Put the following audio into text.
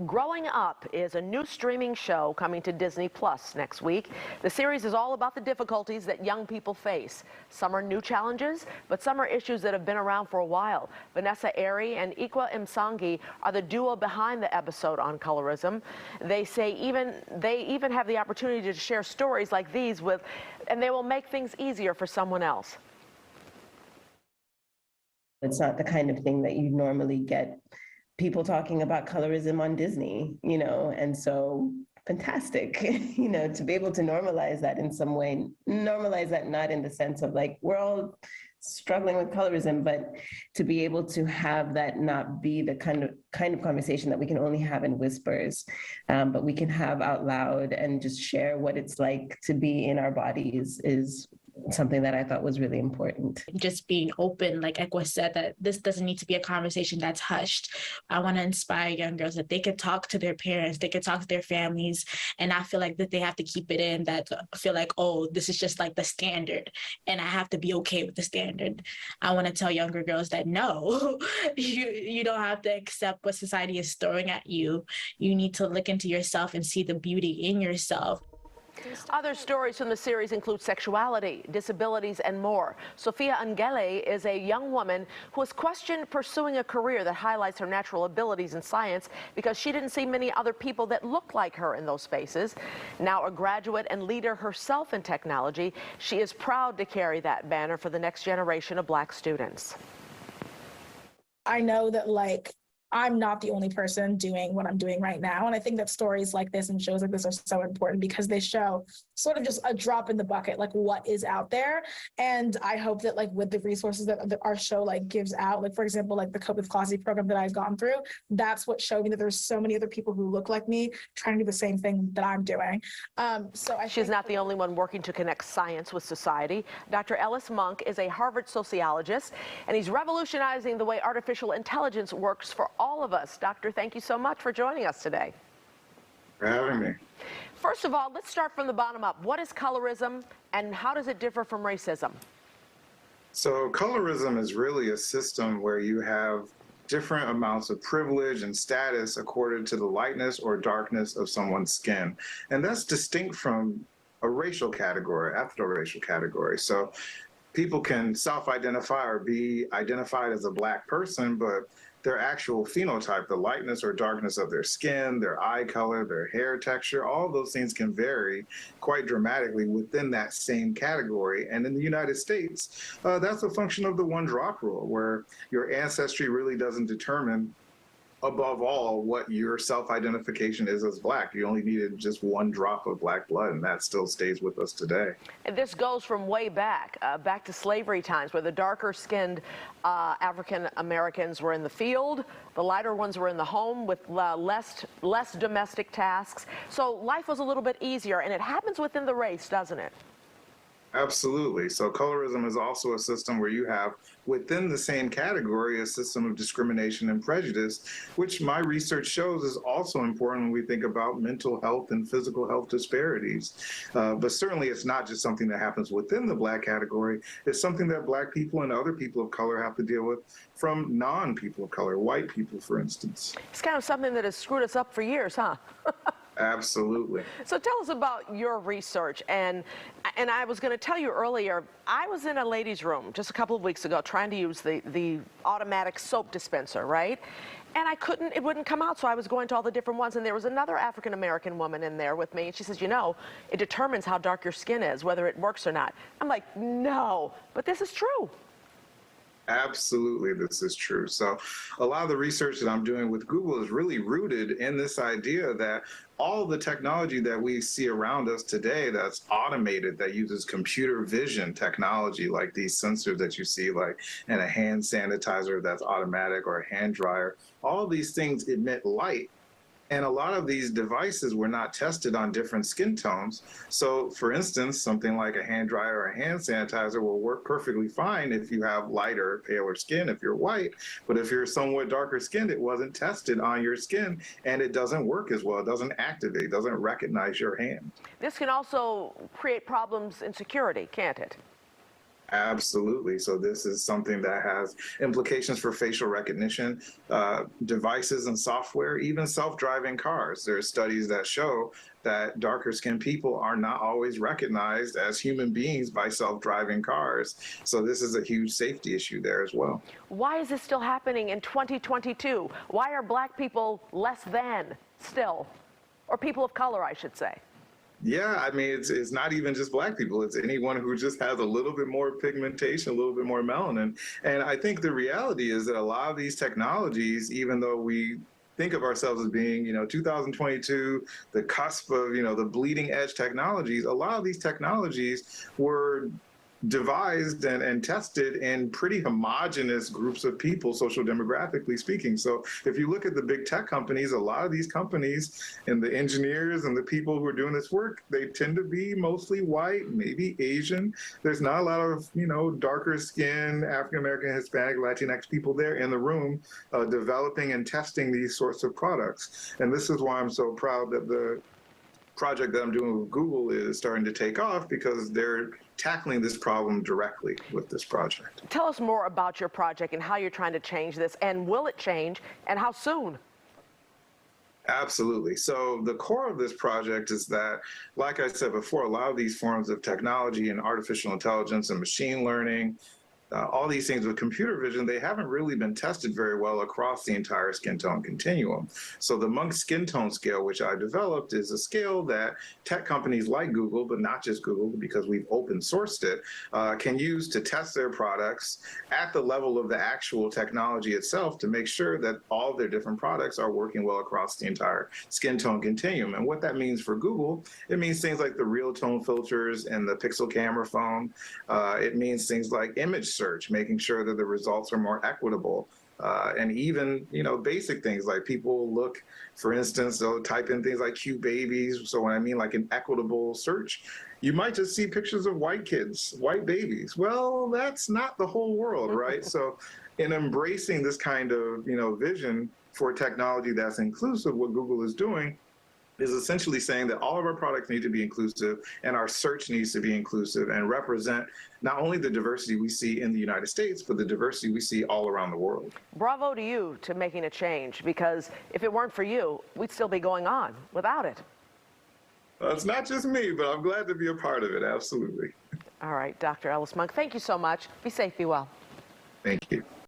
Growing Up is a new streaming show coming to Disney Plus next week. The series is all about the difficulties that young people face. Some are new challenges, but some are issues that have been around for a while. Vanessa Airy and Ikwa Msangi are the duo behind the episode on colorism. They say they even have the opportunity to share stories like these and they will make things easier for someone else. It's not the kind of thing that you normally get people talking about colorism on Disney, and so fantastic, to be able to normalize that in some way, normalize that not in the sense of like, we're all struggling with colorism, but to be able to have that not be the kind of conversation that we can only have in whispers, but we can have out loud and just share what it's like to be in our bodies is something that I thought was really important. Just being open, like Ikwa said, that this doesn't need to be a conversation that's hushed. I want to inspire young girls that they could talk to their parents, they could talk to their families, and not feel like that they have to keep it in, that feel like, oh, this is just like the standard, and I have to be okay with the standard. I want to tell younger girls that no, you don't have to accept what society is throwing at you. You need to look into yourself and see the beauty in yourself. Other stories from the series include sexuality, disabilities, and more. Sophia Angele is a young woman who has questioned pursuing a career that highlights her natural abilities in science because she didn't see many other people that looked like her in those spaces. Now a graduate and leader herself in technology, she is proud to carry that banner for the next generation of Black students. I know that, I'm not the only person doing what I'm doing right now. And I think that stories like this and shows like this are so important because they show sort of just a drop in the bucket, like what is out there. And I hope that with the resources that our show gives out, for example, the Cope with Closet program that I've gone through, that's what showed me that there's so many other people who look like me trying to do the same thing that I'm doing. She's not the only one working to connect science with society. Dr. Ellis Monk is a Harvard sociologist, and he's revolutionizing the way artificial intelligence works for all of us. Doctor, thank you so much for joining us today. For having me. First of all, let's start from the bottom up. What is colorism and how does it differ from racism? So colorism is really a system where you have different amounts of privilege and status according to the lightness or darkness of someone's skin. And that's distinct from a racial category, ethno-racial category. So people can self-identify or be identified as a Black person, but their actual phenotype, the lightness or darkness of their skin, their eye color, their hair texture, all of those things can vary quite dramatically within that same category. And in the United States, that's a function of the one drop rule, where your ancestry really doesn't determine above all what your self-identification is as Black. You only needed just one drop of Black blood, and that still stays with us today. And this goes from way back to slavery times, where the darker-skinned African Americans were in the field, the lighter ones were in the home with less domestic tasks. So life was a little bit easier, and it happens within the race, doesn't it? Absolutely. So colorism is also a system where you have within the same category a system of discrimination and prejudice, which my research shows is also important when we think about mental health and physical health disparities. But certainly it's not just something that happens within the Black category. It's something that Black people and other people of color have to deal with from non-people of color, white people, for instance. It's kind of something that has screwed us up for years, huh? Absolutely. So tell us about your research. And I was going to tell you earlier, I was in a ladies' room just a couple of weeks ago trying to use the automatic soap dispenser, right? And it wouldn't come out, so I was going to all the different ones, and there was another African-American woman in there with me, and she says, it determines how dark your skin is, whether it works or not. I'm like, no, but this is true. Absolutely, this is true. So a lot of the research that I'm doing with Google is really rooted in this idea that all the technology that we see around us today that's automated, that uses computer vision technology, like these sensors that you see, like in a hand sanitizer that's automatic or a hand dryer, all of these things emit light. And a lot of these devices were not tested on different skin tones. So for instance, something like a hand dryer or a hand sanitizer will work perfectly fine if you have lighter, paler skin, if you're white. But if you're somewhat darker skinned, it wasn't tested on your skin and it doesn't work as well. It doesn't activate, it doesn't recognize your hand. This can also create problems in security, can't it? Absolutely. So this is something that has implications for facial recognition, devices and software, even self-driving cars. There are studies that show that darker skinned people are not always recognized as human beings by self-driving cars. So this is a huge safety issue there as well. Why is this still happening in 2022? Why are black people less than still? Or people of color, I should say. Yeah, I mean, it's not even just black people. It's anyone who just has a little bit more pigmentation, a little bit more melanin. And I think the reality is that a lot of these technologies, even though we think of ourselves as being, 2022, the cusp of, the bleeding edge technologies, a lot of these technologies were devised and tested in pretty homogenous groups of people, social demographically speaking. So if you look at the big tech companies, a lot of these companies and the engineers and the people who are doing this work, they tend to be mostly white, maybe Asian. There's not a lot of, darker skin, African American, Hispanic, Latinx people there in the room developing and testing these sorts of products. And this is why I'm so proud that the project that I'm doing with Google is starting to take off, because they're tackling this problem directly with this project. Tell us more about your project and how you're trying to change this, and will it change, and how soon? Absolutely. So the core of this project is that, like I said before, a lot of these forms of technology and artificial intelligence and machine learning, all these things with computer vision, they haven't really been tested very well across the entire skin tone continuum. So the Monk skin tone scale, which I developed, is a scale that tech companies like Google, but not just Google, because we've open sourced it, can use to test their products at the level of the actual technology itself to make sure that all of their different products are working well across the entire skin tone continuum. And what that means for Google, it means things like the real tone filters and the Pixel camera phone. It means things like image search, making sure that the results are more equitable. And even, basic things like people look, for instance, they'll type in things like cute babies. So when I mean like an equitable search, you might just see pictures of white kids, white babies. Well, that's not the whole world, right? So in embracing this kind of, vision for technology that's inclusive, what Google is doing is essentially saying that all of our products need to be inclusive, and our search needs to be inclusive and represent not only the diversity we see in the United States, but the diversity we see all around the world. Bravo to you to making a change, because if it weren't for you, we'd still be going on without it. Well, it's not just me, but I'm glad to be a part of it. Absolutely. All right, Dr. Ellis Monk, thank you so much. Be safe, be well. Thank you.